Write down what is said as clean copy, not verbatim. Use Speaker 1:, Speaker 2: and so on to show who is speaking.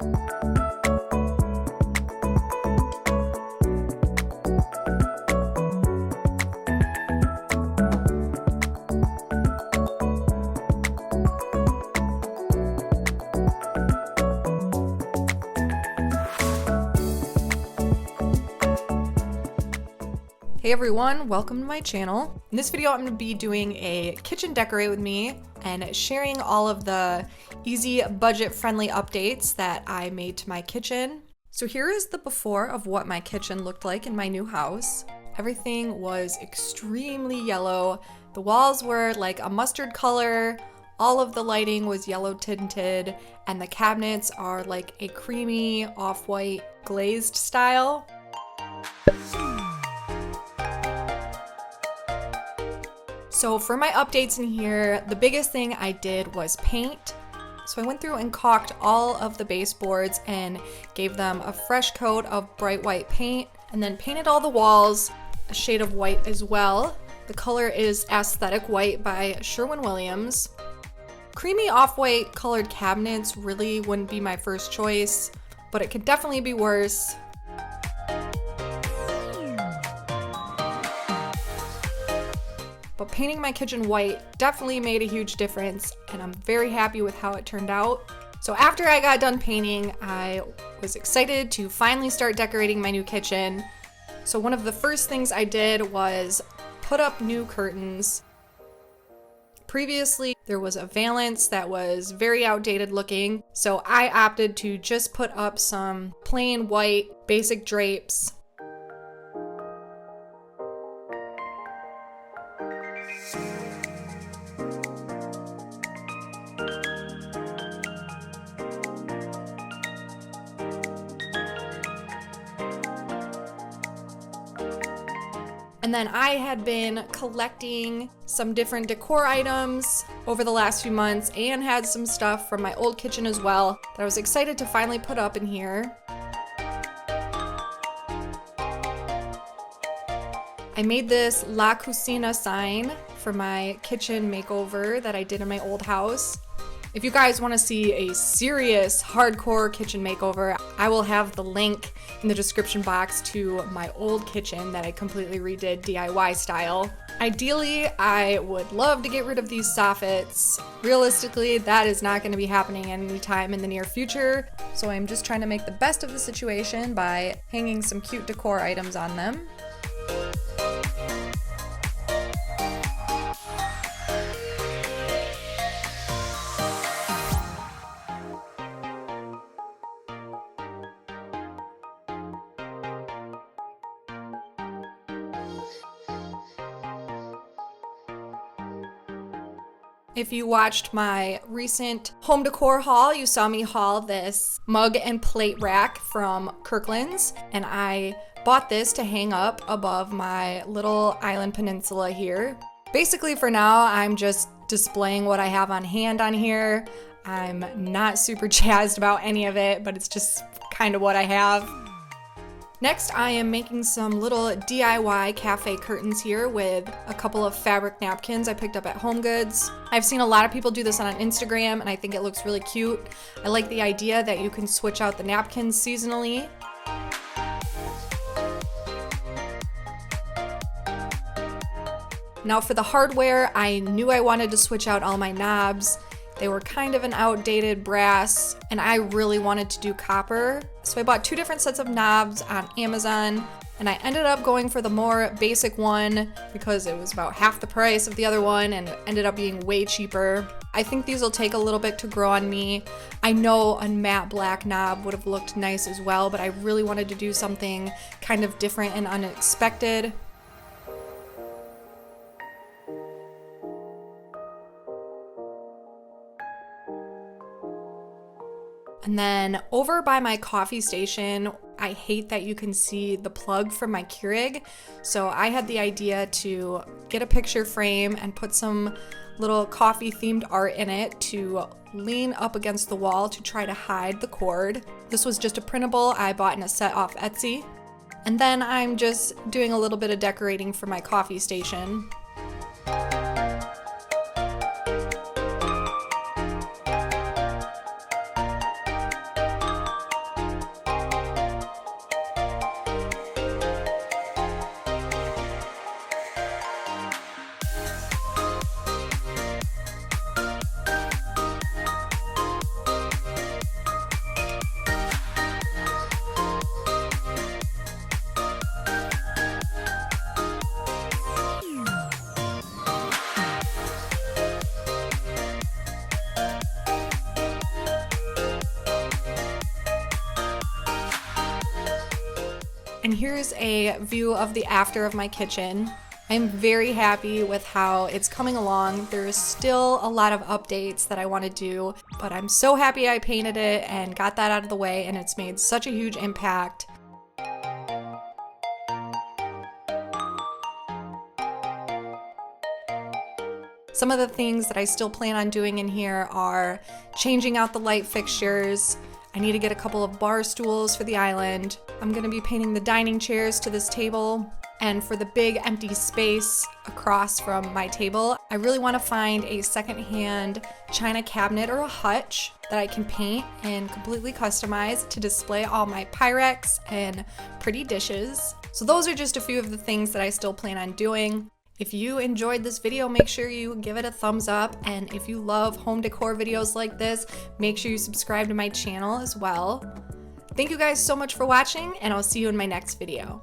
Speaker 1: Hey everyone, welcome to my channel. In this video I'm going to be doing a kitchen decorate with me and sharing all of the easy budget friendly updates that I made to my kitchen. So here is the before of what my kitchen looked like in my new house. Everything was extremely yellow. The walls were like a mustard color, all of the lighting was yellow tinted, and the cabinets are like a creamy off-white glazed style. So for my updates in here, the biggest thing I did was paint. So I went through and caulked all of the baseboards and gave them a fresh coat of bright white paint, and then painted all the walls a shade of white as well. The color is Aesthetic White by Sherwin-Williams. Creamy off-white colored cabinets really wouldn't be my first choice, but it could definitely be worse. But painting my kitchen white definitely made a huge difference, and I'm very happy with how it turned out. So after I got done painting, I was excited to finally start decorating my new kitchen. So one of the first things I did was put up new curtains. Previously, there was a valance that was very outdated looking, so I opted to just put up some plain white basic drapes. And then I had been collecting some different decor items over the last few months and had some stuff from my old kitchen as well that I was excited to finally put up in here. I made this La Cucina sign for my kitchen makeover that I did in my old house. If you guys want to see a serious hardcore kitchen makeover, I will have the link in the description box to my old kitchen that I completely redid DIY style. Ideally, I would love to get rid of these soffits. Realistically, that is not going to be happening anytime in the near future, so I'm just trying to make the best of the situation by hanging some cute decor items on them. If you watched my recent home decor haul, you saw me haul this mug and plate rack from Kirkland's, and I bought this to hang up above my little island peninsula here. Basically for now, I'm just displaying what I have on hand on here. I'm not super jazzed about any of it, but it's just kind of what I have. Next, I am making some little DIY cafe curtains here with a couple of fabric napkins I picked up at HomeGoods. I've seen a lot of people do this on Instagram, and I think it looks really cute. I like the idea that you can switch out the napkins seasonally. Now for the hardware, I knew I wanted to switch out all my knobs. They were kind of an outdated brass, and I really wanted to do copper. So I bought 2 different sets of knobs on Amazon, and I ended up going for the more basic one because it was about half the price of the other one and ended up being way cheaper. I think these will take a little bit to grow on me. I know a matte black knob would have looked nice as well, but I really wanted to do something kind of different and unexpected. And then over by my coffee station, I hate that you can see the plug from my Keurig. So I had the idea to get a picture frame and put some little coffee themed art in it to lean up against the wall to try to hide the cord. This was just a printable I bought in a set off Etsy. And then I'm just doing a little bit of decorating for my coffee station. And here's a view of the after of my kitchen. I'm very happy with how it's coming along. There's still a lot of updates that I want to do, but I'm so happy I painted it and got that out of the way, and it's made such a huge impact. Some of the things that I still plan on doing in here are changing out the light fixtures. I need to get a couple of bar stools for the island. I'm gonna be painting the dining chairs to this table. And for the big empty space across from my table, I really want to find a secondhand china cabinet or a hutch that I can paint and completely customize to display all my Pyrex and pretty dishes. So those are just a few of the things that I still plan on doing. If you enjoyed this video, make sure you give it a thumbs up. And if you love home decor videos like this, make sure you subscribe to my channel as well. Thank you guys so much for watching, and I'll see you in my next video.